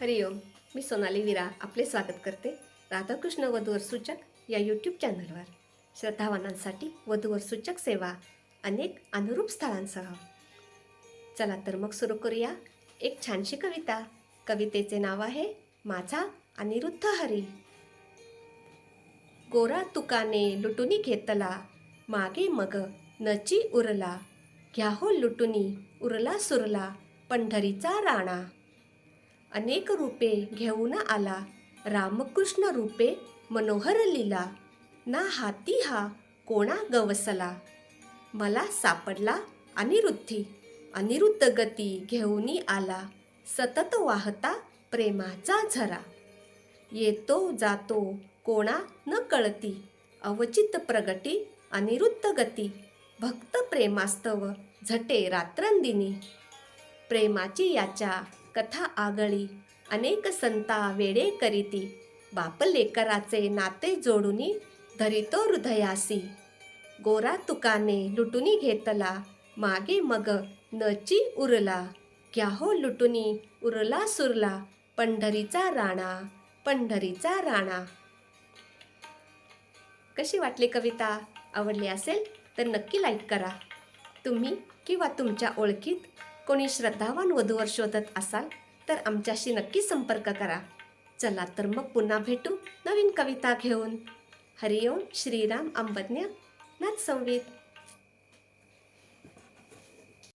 हरिओम. मी सोनाली विरा आपले स्वागत करते राधाकृष्ण वधूवर सूचक या यूट्यूब चॅनलवर. श्रद्धावानांसाठी वधूवर सूचक सेवा अनेक अनुरूप स्थळांसह. चला तर मग सुरू करूया एक छानशी कविता. कवितेचे नाव आहे माझा अनिरुद्ध हरी. गोरा तुकाने लुटुनी घेतला, मागे मग नची उरला. घ्या हो लुटुनी उरला सुरला, पंढरीचा राणा. अनेक रूपे घेऊन आला, रामकृष्ण रूपे मनोहर लीला. ना हाती हा कोणा गवसला, मला सापडला अनिरुद्धी. अनिरुद्ध गती घेऊनी आला, सतत वाहता प्रेमाचा झरा. येतो जातो कोणा न कळती, अवचित प्रगटी अनिरुद्ध गती. भक्त प्रेमास्तव झटे रात्रंदिनी, प्रेमाची याच्या कथा आगळी. अनेक संता वेडे करीती, बाप लेकराचे नाते जोडुनी धरितो हृदयासी. गोरा तुकाने लुटुनी घेतला, मागे मग नची उरला. घ्या हो लुटुनी उरला सुरला, पंढरीचा राणा, पंढरीचा राणा. कशी वाटली कविता? आवडली असेल तर नक्की लाईक करा. तुम्ही किंवा तुमच्या ओळखीत कोणी श्रद्धावान वधूवर शोधत असाल तर आमच्याशी नक्की संपर्क करा. चला तर मग पुन्हा भेटू नवीन कविता घेऊन. हरिओम. श्रीराम अंबज्ञ नाथ संवेद.